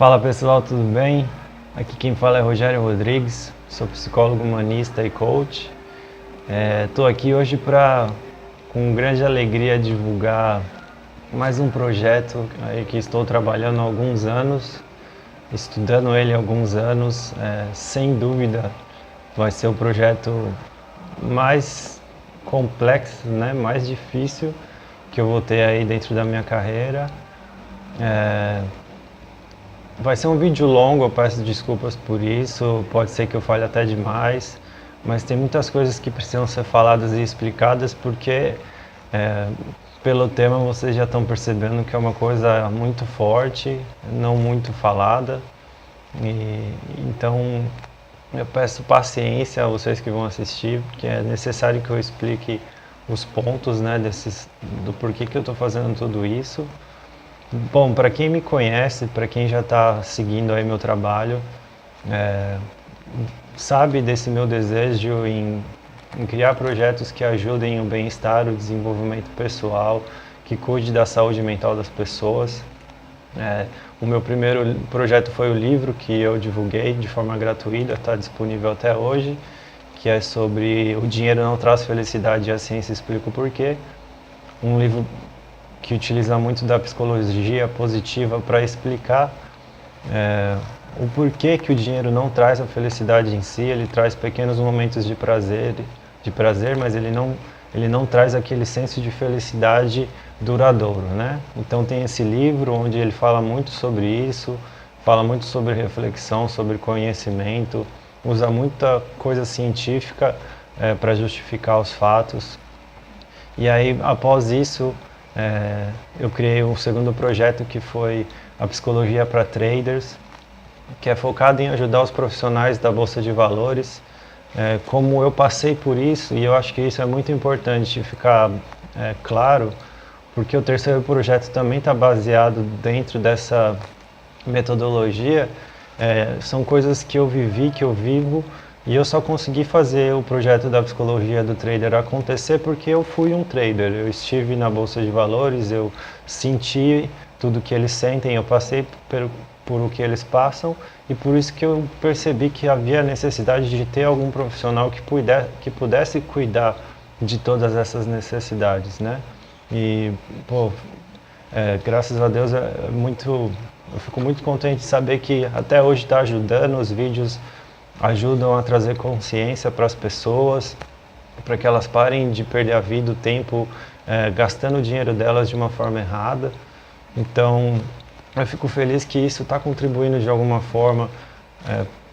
Fala pessoal, tudo bem? Aqui quem fala é Rogério Rodrigues, sou psicólogo humanista e coach. Estou aqui hoje com grande alegria, divulgar mais um projeto aí que estou trabalhando há alguns anos, estudando ele há alguns anos. Sem dúvida vai ser o projeto mais complexo, né, mais difícil que eu vou ter aí dentro da minha carreira. Vai ser um vídeo longo, eu peço desculpas por isso, pode ser que eu fale até demais, mas tem muitas coisas que precisam ser faladas e explicadas porque pelo tema vocês já estão percebendo que é uma coisa muito forte, não muito falada, então eu peço paciência a vocês que vão assistir, porque é necessário que eu explique os pontos, né, do porquê que eu estou fazendo tudo isso. Bom, para quem me conhece, para quem já está seguindo aí meu trabalho, sabe desse meu desejo em criar projetos que ajudem o bem-estar, o desenvolvimento pessoal, que cuide da saúde mental das pessoas. O meu primeiro projeto foi o livro que eu divulguei de forma gratuita, está disponível até hoje, que é sobre O Dinheiro Não Traz Felicidade e a Ciência Explica o Porquê. Um livro que utiliza muito da psicologia positiva para explicar o porquê que o dinheiro não traz a felicidade em si. Ele traz pequenos momentos de prazer, mas ele não traz aquele senso de felicidade duradouro, né? Então tem esse livro onde ele fala muito sobre isso, fala muito sobre reflexão, sobre conhecimento, usa muita coisa científica para justificar os fatos. E aí, após isso, eu criei um segundo projeto que foi a Psicologia para Traders, que é focado em ajudar os profissionais da Bolsa de Valores. Como eu passei por isso, e eu acho que isso é muito importante ficar claro, porque o terceiro projeto também está baseado dentro dessa metodologia. São coisas que eu vivi, que eu vivo, e eu só consegui fazer o projeto da psicologia do trader acontecer porque eu fui um trader. Eu estive na Bolsa de Valores, eu senti tudo que eles sentem, eu passei por o que eles passam, e por isso que eu percebi que havia necessidade de ter algum profissional que pudesse cuidar de todas essas necessidades, né? E, graças a Deus, eu fico muito contente de saber que até hoje está ajudando. Os vídeos ajudam a trazer consciência para as pessoas, para que elas parem de perder a vida, o tempo, gastando o dinheiro delas de uma forma errada. Então, eu fico feliz que isso está contribuindo de alguma forma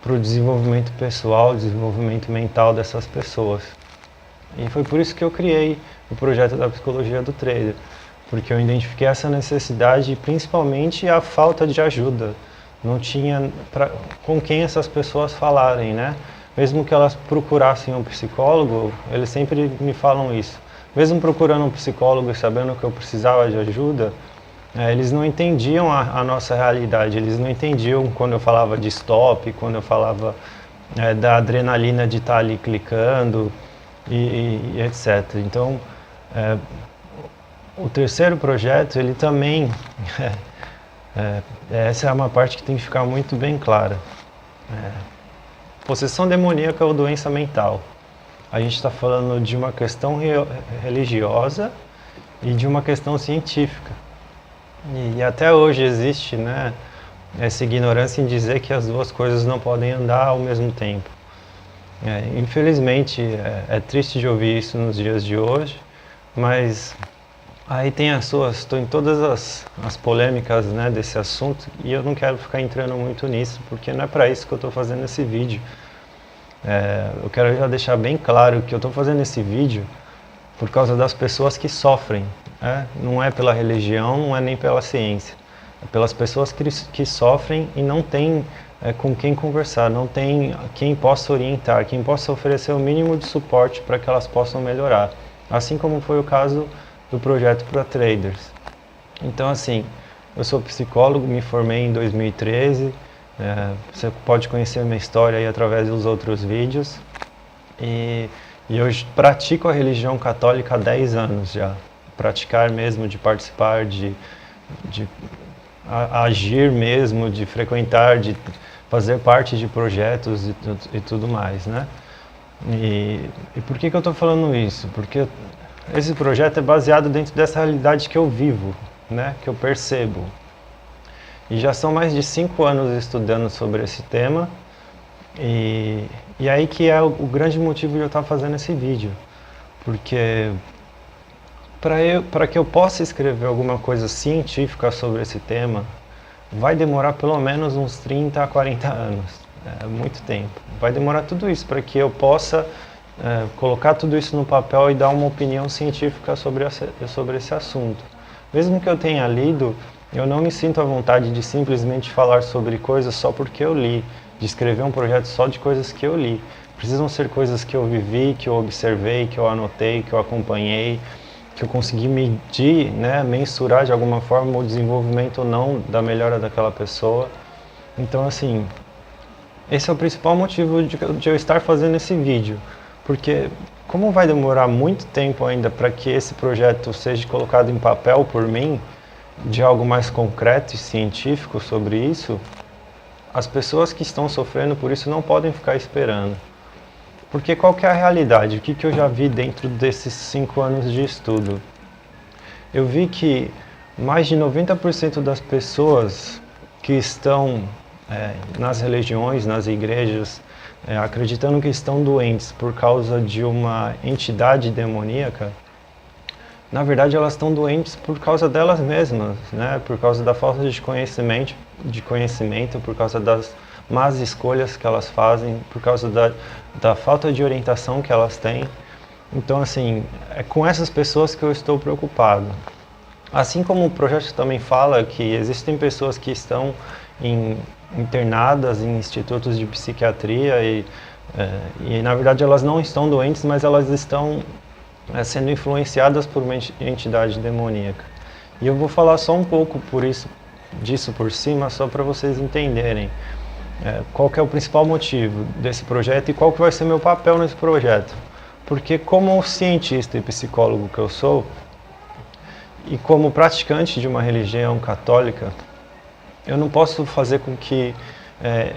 para o desenvolvimento pessoal, desenvolvimento mental dessas pessoas. E foi por isso que eu criei o projeto da Psicologia do Trader, porque eu identifiquei essa necessidade e principalmente a falta de ajuda. Não tinha com quem essas pessoas falarem, né? Mesmo que elas procurassem um psicólogo, eles sempre me falam isso. Mesmo procurando um psicólogo e sabendo que eu precisava de ajuda, eles não entendiam a nossa realidade. Eles não entendiam quando eu falava de stop, quando eu falava da adrenalina de estar ali clicando e etc. Então, o terceiro projeto, ele também... essa é uma parte que tem que ficar muito bem clara. Possessão demoníaca ou doença mental. A gente está falando de uma questão religiosa e de uma questão científica. E até hoje existe, né, essa ignorância em dizer que as duas coisas não podem andar ao mesmo tempo. Infelizmente, é triste de ouvir isso nos dias de hoje, mas aí tem estou em todas as polêmicas, né, desse assunto, e eu não quero ficar entrando muito nisso, porque não é para isso que eu estou fazendo esse vídeo. Eu quero já deixar bem claro que eu estou fazendo esse vídeo por causa das pessoas que sofrem. Não é pela religião, não é nem pela ciência. É pelas pessoas que sofrem e não tem com quem conversar, não tem quem possa orientar, quem possa oferecer o mínimo de suporte para que elas possam melhorar. Assim como foi o caso do projeto para traders. Então, assim, eu sou psicólogo, me formei em 2013, você pode conhecer a minha história aí através dos outros vídeos, e eu pratico a religião católica há 10 anos já. Praticar mesmo, de participar, de agir mesmo, de frequentar, de fazer parte de projetos e tudo mais, né? E por que eu estou falando isso? Porque esse projeto é baseado dentro dessa realidade que eu vivo, né? Que eu percebo. E já são mais de 5 anos estudando sobre esse tema, e aí que é o grande motivo de eu estar fazendo esse vídeo. Porque para que eu possa escrever alguma coisa científica sobre esse tema, vai demorar pelo menos uns 30 a 40 anos. É muito tempo. Vai demorar tudo isso para que eu possa colocar tudo isso no papel e dar uma opinião científica sobre esse assunto. Mesmo que eu tenha lido, eu não me sinto à vontade de simplesmente falar sobre coisas só porque eu li, de escrever um projeto só de coisas que eu li. Precisam ser coisas que eu vivi, que eu observei, que eu anotei, que eu acompanhei, que eu consegui medir, né, mensurar de alguma forma o desenvolvimento ou não da melhora daquela pessoa. Então, assim, esse é o principal motivo de eu estar fazendo esse vídeo, porque como vai demorar muito tempo ainda para que esse projeto seja colocado em papel por mim, de algo mais concreto e científico sobre isso, as pessoas que estão sofrendo por isso não podem ficar esperando. Porque qual que é a realidade? O que eu já vi dentro desses 5 anos de estudo? Eu vi que mais de 90% das pessoas que estão nas religiões, nas igrejas, acreditando que estão doentes por causa de uma entidade demoníaca, na verdade elas estão doentes por causa delas mesmas, né? Por causa da falta de conhecimento, por causa das más escolhas que elas fazem, por causa da falta de orientação que elas têm. Então, assim, é com essas pessoas que eu estou preocupado. Assim como o projeto também fala que existem pessoas que estão internadas em institutos de psiquiatria e na verdade elas não estão doentes, mas elas estão sendo influenciadas por uma entidade demoníaca. E eu vou falar só um pouco disso por cima, só para vocês entenderem qual que é o principal motivo desse projeto e qual que vai ser meu papel nesse projeto. Porque como cientista e psicólogo que eu sou, e como praticante de uma religião católica, eu não posso fazer com que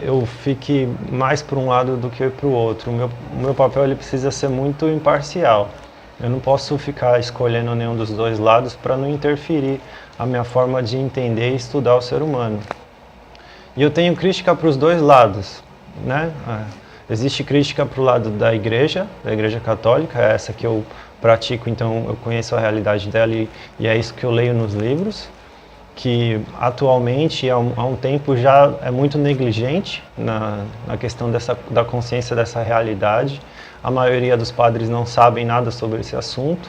eu fique mais para um lado do que para o outro. O meu papel ele precisa ser muito imparcial. Eu não posso ficar escolhendo nenhum dos dois lados para não interferir a minha forma de entender e estudar o ser humano. E eu tenho crítica para os dois lados, né? Existe crítica para o lado da igreja católica, é essa que eu pratico, então eu conheço a realidade dela e é isso que eu leio nos livros, que atualmente, há um tempo, já é muito negligente na questão da consciência dessa realidade. A maioria dos padres não sabem nada sobre esse assunto.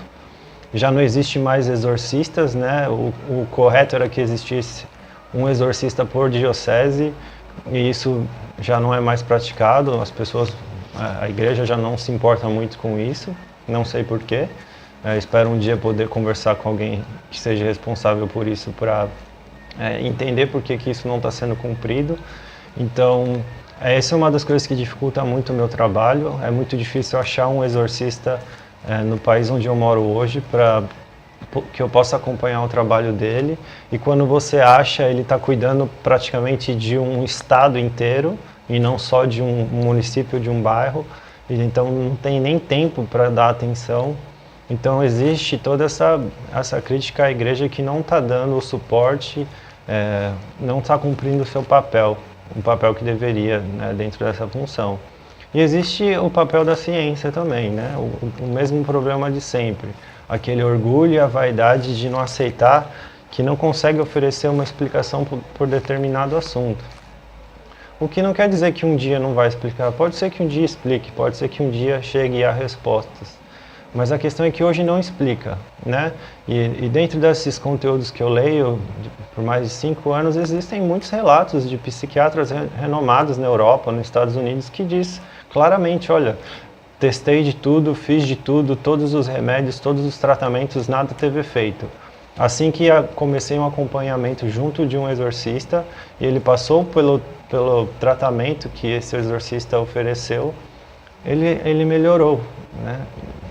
Já não existe mais exorcistas, né? O correto era que existisse um exorcista por diocese, e isso já não é mais praticado. A igreja já não se importa muito com isso, não sei porquê. Espero um dia poder conversar com alguém que seja responsável por isso, para entender por que isso não está sendo cumprido. Então, essa é uma das coisas que dificulta muito o meu trabalho. É muito difícil achar um exorcista no país onde eu moro hoje para que eu possa acompanhar o trabalho dele. E quando você acha, ele está cuidando praticamente de um estado inteiro e não só de um município, de um bairro. E então não tem nem tempo para dar atenção. Então existe toda essa crítica à igreja que não está dando o suporte, não está cumprindo o seu papel, um papel que deveria, né, dentro dessa função. E existe o papel da ciência também, né? O mesmo problema de sempre, aquele orgulho e a vaidade de não aceitar que não consegue oferecer uma explicação por determinado assunto. O que não quer dizer que um dia não vai explicar, pode ser que um dia explique, pode ser que um dia chegue a respostas. Mas a questão é que hoje não explica, né? E dentro desses conteúdos que eu leio, por mais de 5 anos, existem muitos relatos de psiquiatras renomados na Europa, nos Estados Unidos, que diz claramente, olha, testei de tudo, fiz de tudo, todos os remédios, todos os tratamentos, nada teve efeito. Assim que comecei um acompanhamento junto de um exorcista, e ele passou pelo tratamento que esse exorcista ofereceu, ele melhorou, né?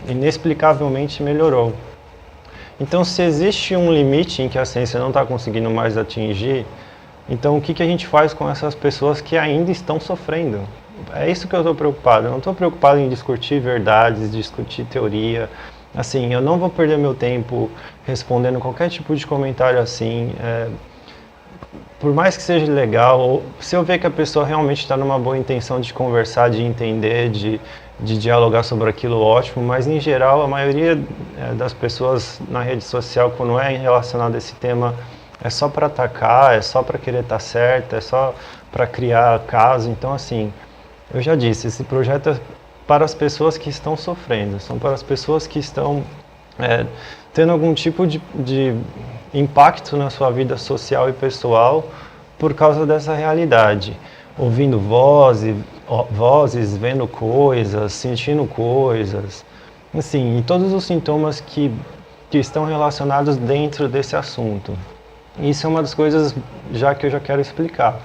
Inexplicavelmente melhorou. Então, se existe um limite em que a ciência não está conseguindo mais atingir, Então, o que, que a gente faz com essas pessoas que ainda estão sofrendo? É isso que eu estou preocupado. Eu não estou preocupado em discutir verdades, discutir teoria. Assim, eu não vou perder meu tempo respondendo qualquer tipo de comentário assim. Por mais que seja legal, ou se eu ver que a pessoa realmente está numa boa intenção de conversar, de entender, de dialogar sobre aquilo, ótimo, mas em geral a maioria das pessoas na rede social, quando é relacionado a esse tema, é só para atacar, é só para querer estar certo, é só para criar caso. Então, assim, eu já disse, esse projeto é para as pessoas que estão sofrendo, são para as pessoas que estão tendo algum tipo de impacto na sua vida social e pessoal por causa dessa realidade. Ouvindo vozes, vendo coisas, sentindo coisas, assim, e todos os sintomas que estão relacionados dentro desse assunto. Isso é uma das coisas já que eu já quero explicar.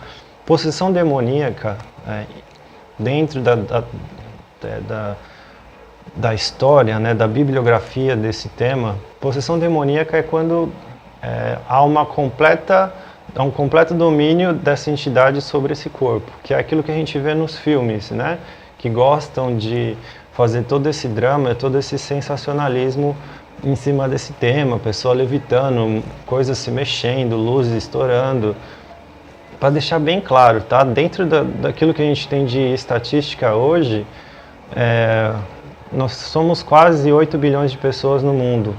Possessão demoníaca, dentro da história, né, da bibliografia desse tema, possessão demoníaca é quando há um completo domínio dessa entidade sobre esse corpo, que é aquilo que a gente vê nos filmes, né, que gostam de fazer todo esse drama, todo esse sensacionalismo em cima desse tema, pessoa levitando, coisas se mexendo, luzes estourando. Para deixar bem claro, tá? Dentro daquilo que a gente tem de estatística hoje, nós somos quase 8 bilhões de pessoas no mundo.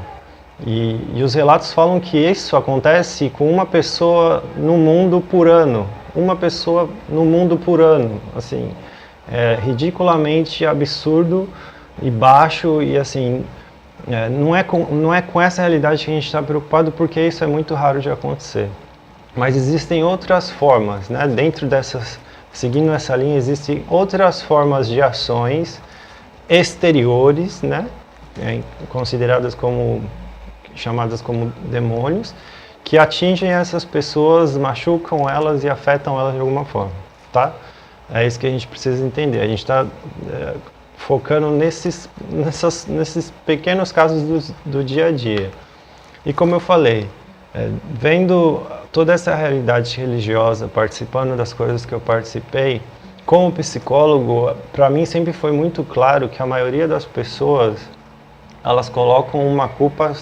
E os relatos falam que isso acontece com uma pessoa no mundo por ano. Uma pessoa no mundo por ano. Assim, é ridiculamente absurdo e baixo e assim... não é com essa realidade que a gente está preocupado, porque isso é muito raro de acontecer. Mas existem outras formas, né? Dentro dessas, seguindo essa linha, existem outras formas de ações exteriores, né? Chamadas como demônios, que atingem essas pessoas, machucam elas e afetam elas de alguma forma, tá? É isso que a gente precisa entender. A gente está focando nesses pequenos casos do dia a dia. E como eu falei, vendo toda essa realidade religiosa, participando das coisas que eu participei, como psicólogo, para mim sempre foi muito claro que a maioria das pessoas, elas colocam uma culpa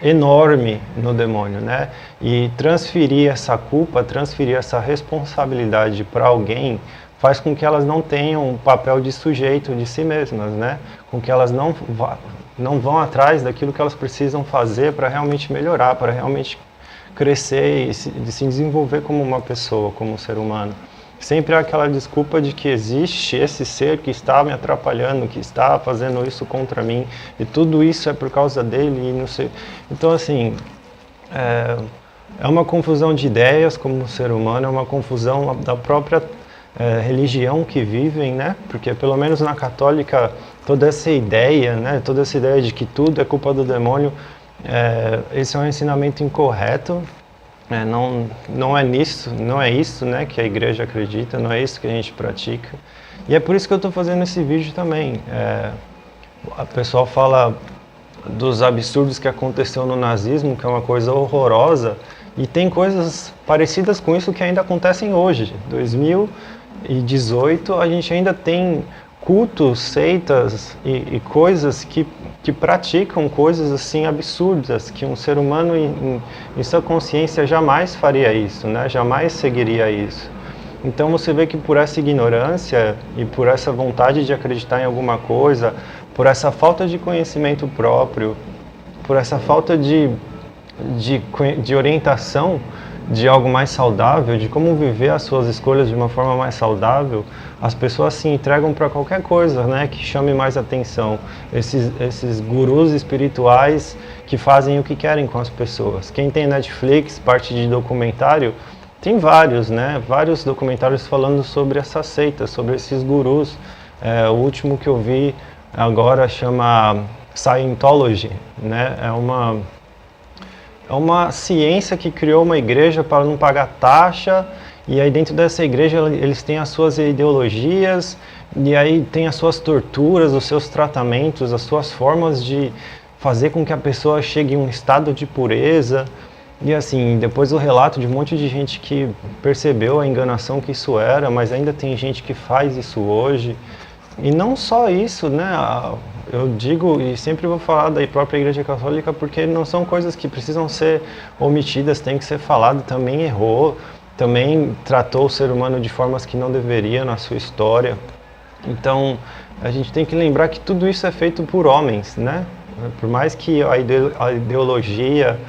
enorme no demônio, né? E transferir essa culpa, transferir essa responsabilidade para alguém, faz com que elas não tenham um papel de sujeito de si mesmas, né? Com que elas não vão atrás daquilo que elas precisam fazer para realmente melhorar, para realmente crescer e se desenvolver como uma pessoa, como um ser humano. Sempre há aquela desculpa de que existe esse ser que está me atrapalhando, que está fazendo isso contra mim, e tudo isso é por causa dele, e não sei. Então, assim, é uma confusão de ideias como ser humano, é uma confusão da própria religião que vivem, né? Porque pelo menos na católica toda essa ideia, né? Toda essa ideia de que tudo é culpa do demônio, esse é um ensinamento incorreto. Não é isso, né, que a igreja acredita, não é isso que a gente pratica. E é por isso que eu estou fazendo esse vídeo também. O pessoal fala dos absurdos que aconteceu no nazismo, que é uma coisa horrorosa, e tem coisas parecidas com isso que ainda acontecem hoje. 2018 a gente ainda tem cultos, seitas e coisas que praticam coisas assim absurdas, que um ser humano em sua consciência jamais faria isso, né? Jamais seguiria isso. Então você vê que por essa ignorância e por essa vontade de acreditar em alguma coisa, por essa falta de conhecimento próprio, por essa falta de orientação de algo mais saudável, de como viver as suas escolhas de uma forma mais saudável, as pessoas se entregam para qualquer coisa, né, que chame mais atenção. Esses gurus espirituais que fazem o que querem com as pessoas. Quem tem Netflix, parte de documentário, tem vários, né, vários documentários falando sobre essa seita, sobre esses gurus. O último que eu vi agora chama Scientology, né, é uma ciência que criou uma igreja para não pagar taxa, e aí dentro dessa igreja eles têm as suas ideologias, e aí tem as suas torturas, os seus tratamentos, as suas formas de fazer com que a pessoa chegue em um estado de pureza. E assim, depois o relato de um monte de gente que percebeu a enganação que isso era, mas ainda tem gente que faz isso hoje. E não só isso, né? Eu digo e sempre vou falar da própria Igreja Católica porque não são coisas que precisam ser omitidas, tem que ser falado. Também errou, também tratou o ser humano de formas que não deveria na sua história. Então, a gente tem que lembrar que tudo isso é feito por homens, né? Por mais que a ideologia,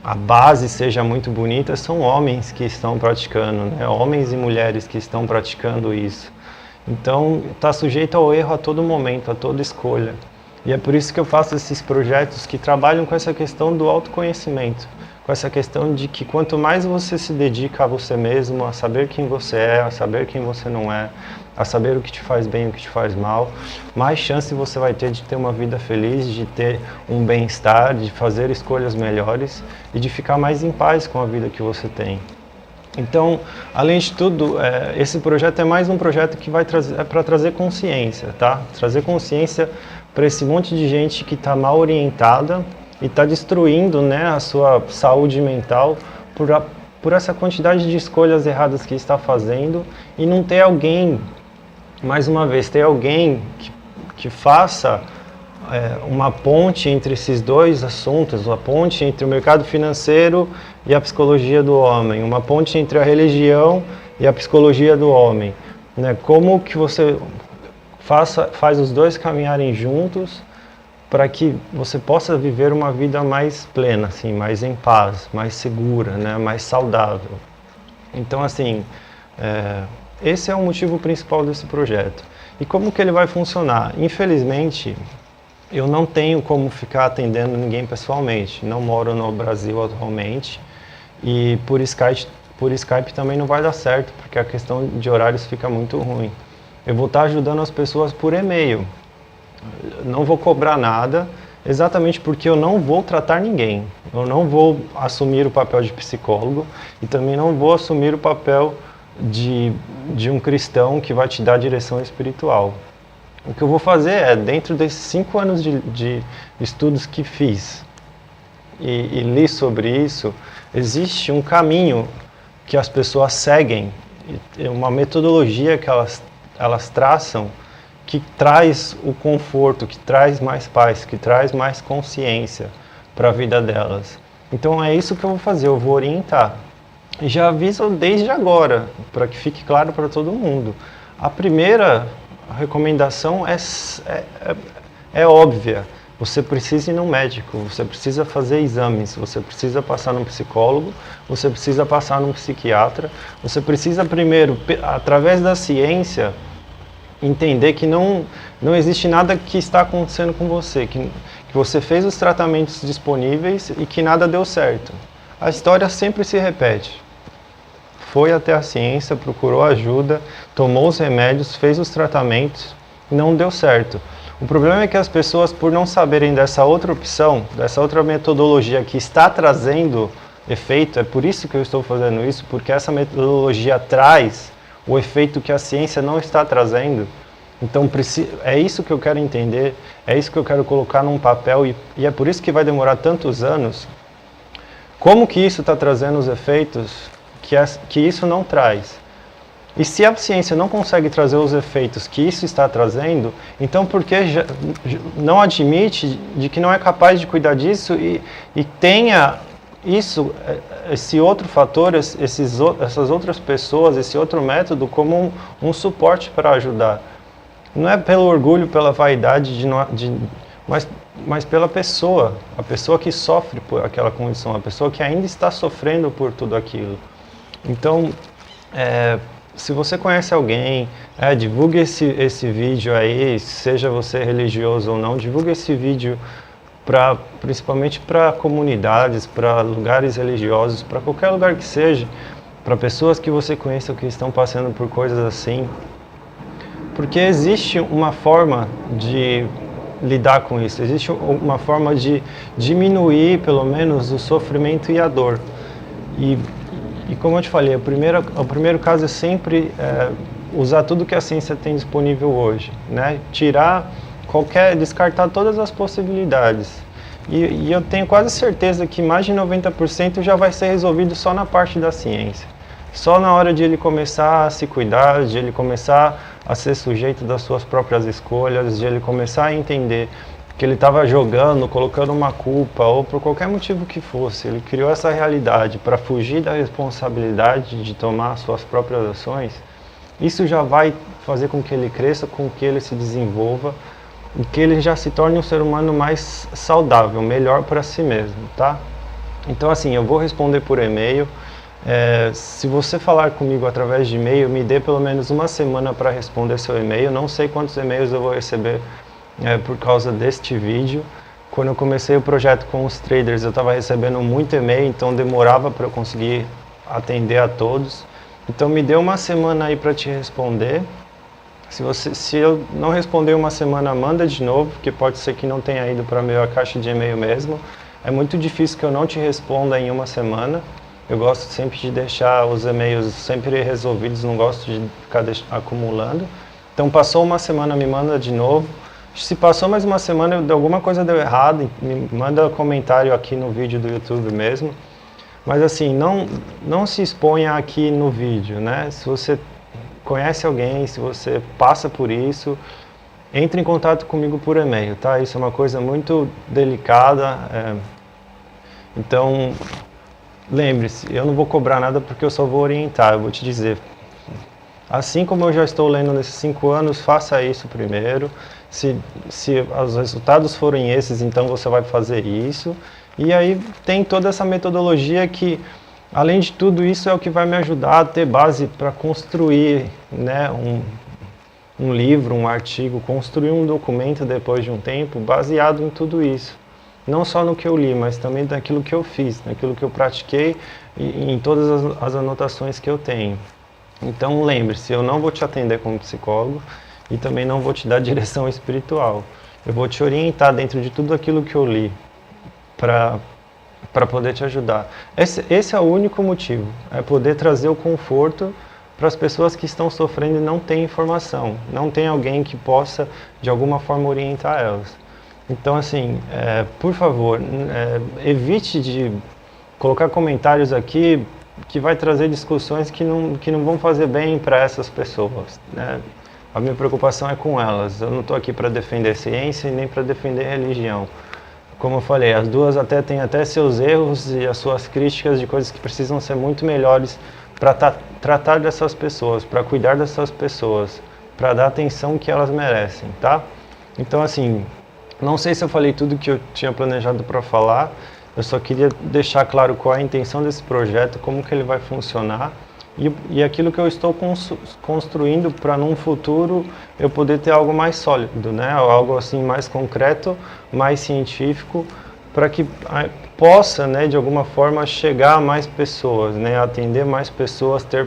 a base seja muito bonita, são homens que estão praticando, né? Homens e mulheres que estão praticando isso. Então, está sujeito ao erro a todo momento, a toda escolha. E é por isso que eu faço esses projetos que trabalham com essa questão do autoconhecimento, com essa questão de que quanto mais você se dedica a você mesmo, a saber quem você é, a saber quem você não é, a saber o que te faz bem e o que te faz mal, mais chance você vai ter de ter uma vida feliz, de ter um bem-estar, de fazer escolhas melhores e de ficar mais em paz com a vida que você tem. Então, além de tudo, esse projeto é mais um projeto que vai para trazer consciência, tá? Trazer consciência para esse monte de gente que está mal orientada e está destruindo, né, a sua saúde mental por essa quantidade de escolhas erradas que está fazendo e não ter alguém, mais uma vez, ter alguém que faça uma ponte entre esses dois assuntos, uma ponte entre o mercado financeiro e a psicologia do homem, uma ponte entre a religião e a psicologia do homem, né? Como que você faz os dois caminharem juntos para que você possa viver uma vida mais plena, assim, mais em paz, mais segura, né? Mais saudável. Então, assim, esse é o motivo principal desse projeto. E como que ele vai funcionar? Infelizmente, eu não tenho como ficar atendendo ninguém pessoalmente. Não moro no Brasil atualmente e por Skype também não vai dar certo, porque a questão de horários fica muito ruim. Eu vou estar ajudando as pessoas por e-mail. Não vou cobrar nada, exatamente porque eu não vou tratar ninguém. Eu não vou assumir o papel de psicólogo e também não vou assumir o papel de um cristão que vai te dar direção espiritual. O que eu vou fazer é, dentro desses 5 anos de estudos que fiz e li sobre isso, existe um caminho que as pessoas seguem, uma metodologia que elas traçam que traz o conforto, que traz mais paz, que traz mais consciência para a vida delas. Então é isso que eu vou fazer, eu vou orientar. E já aviso desde agora, para que fique claro para todo mundo. A primeira recomendação é óbvia. Você precisa ir no médico, você precisa fazer exames, você precisa passar num psicólogo, você precisa passar num psiquiatra, você precisa primeiro, através da ciência, entender que não existe nada que está acontecendo com você, que você fez os tratamentos disponíveis e que nada deu certo. A história sempre se repete. Foi até a ciência, procurou ajuda, tomou os remédios, fez os tratamentos, não deu certo. O problema é que as pessoas, por não saberem dessa outra opção, dessa outra metodologia que está trazendo efeito, é por isso que eu estou fazendo isso, porque essa metodologia traz o efeito que a ciência não está trazendo. Então é isso que eu quero entender, é isso que eu quero colocar num papel e é por isso que vai demorar tantos anos. Como que isso está trazendo os efeitos que isso não traz? E se a ciência não consegue trazer os efeitos que isso está trazendo, então por que não admite de que não é capaz de cuidar disso e tenha esse outro fator, essas outras pessoas, esse outro método como um suporte para ajudar? Não é pelo orgulho, pela vaidade, mas pela pessoa, a pessoa que sofre por aquela condição, a pessoa que ainda está sofrendo por tudo aquilo. Então, se você conhece alguém, divulgue esse vídeo aí, seja você religioso ou não, divulgue esse vídeo principalmente para comunidades, para lugares religiosos, para qualquer lugar que seja, para pessoas que você conheça que estão passando por coisas assim. Porque existe uma forma de lidar com isso, existe uma forma de diminuir, pelo menos, o sofrimento e a dor. E como eu te falei, o primeiro caso é sempre usar tudo que a ciência tem disponível hoje, né? Descartar todas as possibilidades. E eu tenho quase certeza que mais de 90% já vai ser resolvido só na parte da ciência. Só na hora de ele começar a se cuidar, de ele começar a ser sujeito das suas próprias escolhas, de ele começar a entender que ele estava jogando, colocando uma culpa, ou por qualquer motivo que fosse, ele criou essa realidade para fugir da responsabilidade de tomar suas próprias ações. Isso já vai fazer com que ele cresça, com que ele se desenvolva e que ele já se torne um ser humano mais saudável, melhor para si mesmo, tá? Então assim, eu vou responder por e-mail. Se você falar comigo através de e-mail, me dê pelo menos uma semana para responder seu e-mail. Não sei quantos e-mails eu vou receber por causa deste vídeo. Quando eu comecei o projeto com os traders, eu estava recebendo muito e-mail, então demorava para eu conseguir atender a todos. Então me dê uma semana aí para te responder. Se eu não responder uma semana, manda de novo, porque pode ser que não tenha ido para a minha caixa de e-mail mesmo. É muito difícil que eu não te responda em uma semana. Eu gosto sempre de deixar os e-mails sempre resolvidos, não gosto de ficar acumulando. Então passou uma semana, me manda de novo. Se passou mais uma semana, alguma coisa deu errado, me manda comentário aqui no vídeo do YouTube mesmo. Mas assim, não se exponha aqui no vídeo, né? Se você conhece alguém, se você passa por isso, entre em contato comigo por e-mail, tá? Isso é uma coisa muito delicada. Então, lembre-se, eu não vou cobrar nada porque eu só vou orientar, eu vou te dizer. Assim como eu já estou lendo nesses 5 anos, faça isso primeiro. Se os resultados forem esses, então você vai fazer isso. E aí tem toda essa metodologia que, além de tudo isso, é o que vai me ajudar a ter base para construir, né, um livro, um artigo, construir um documento depois de um tempo baseado em tudo isso. Não só no que eu li, mas também naquilo que eu fiz, naquilo que eu pratiquei e em todas as anotações que eu tenho. Então lembre-se, eu não vou te atender como psicólogo e também não vou te dar direção espiritual. Eu vou te orientar dentro de tudo aquilo que eu li para poder te ajudar. Esse é o único motivo, é poder trazer o conforto para as pessoas que estão sofrendo e não têm informação, não tem alguém que possa de alguma forma orientar elas. Então assim, por favor, evite de colocar comentários aqui que vai trazer discussões que não vão fazer bem para essas pessoas, né? A minha preocupação é com elas, eu não estou aqui para defender ciência e nem para defender religião. Como eu falei, as duas têm até seus erros e as suas críticas de coisas que precisam ser muito melhores para tratar dessas pessoas, para cuidar dessas pessoas, para dar a atenção que elas merecem, tá? Então assim, não sei se eu falei tudo que eu tinha planejado para falar, eu só queria deixar claro qual é a intenção desse projeto, como que ele vai funcionar e aquilo que eu estou construindo para num futuro eu poder ter algo mais sólido, né? Algo assim mais concreto, mais científico, para que possa, né, de alguma forma chegar a mais pessoas, né? Atender mais pessoas, ter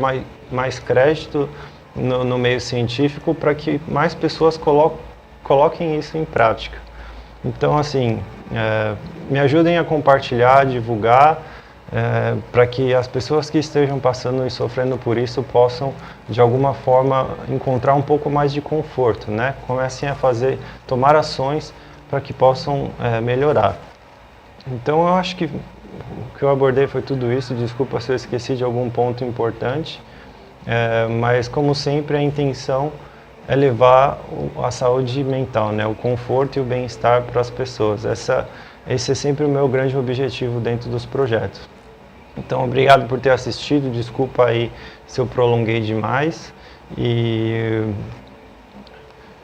mais crédito no meio científico para que mais pessoas coloquem isso em prática. Então assim, me ajudem a compartilhar, divulgar, para que as pessoas que estejam passando e sofrendo por isso possam, de alguma forma, encontrar um pouco mais de conforto, né? Comecem a tomar ações para que possam melhorar. Então eu acho que o que eu abordei foi tudo isso, desculpa se eu esqueci de algum ponto importante, mas como sempre a intenção é levar a saúde mental, né? O conforto e o bem-estar para as pessoas. Esse é sempre o meu grande objetivo dentro dos projetos. Então, obrigado por ter assistido, desculpa aí se eu prolonguei demais e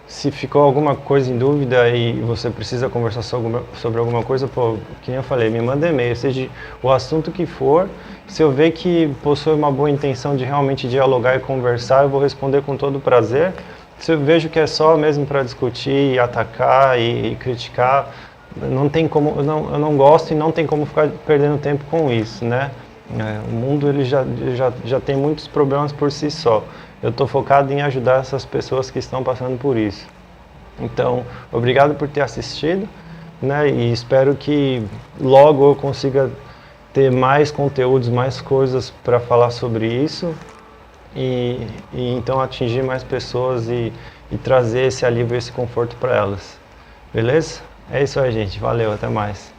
se ficou alguma coisa em dúvida e você precisa conversar sobre alguma coisa, pô, que nem eu falei, me manda e-mail, seja o assunto que for, se eu ver que possui uma boa intenção de realmente dialogar e conversar, eu vou responder com todo prazer. Se eu vejo que é só mesmo para discutir, atacar e criticar, não tem como, eu não gosto e não tem como ficar perdendo tempo com isso, né? O mundo ele já tem muitos problemas por si só. Eu estou focado em ajudar essas pessoas que estão passando por isso. Então, obrigado por ter assistido, né? E espero que logo eu consiga ter mais conteúdos, mais coisas para falar sobre isso e então atingir mais pessoas e trazer esse alívio, esse conforto para elas. Beleza? É isso aí, gente. Valeu, até mais.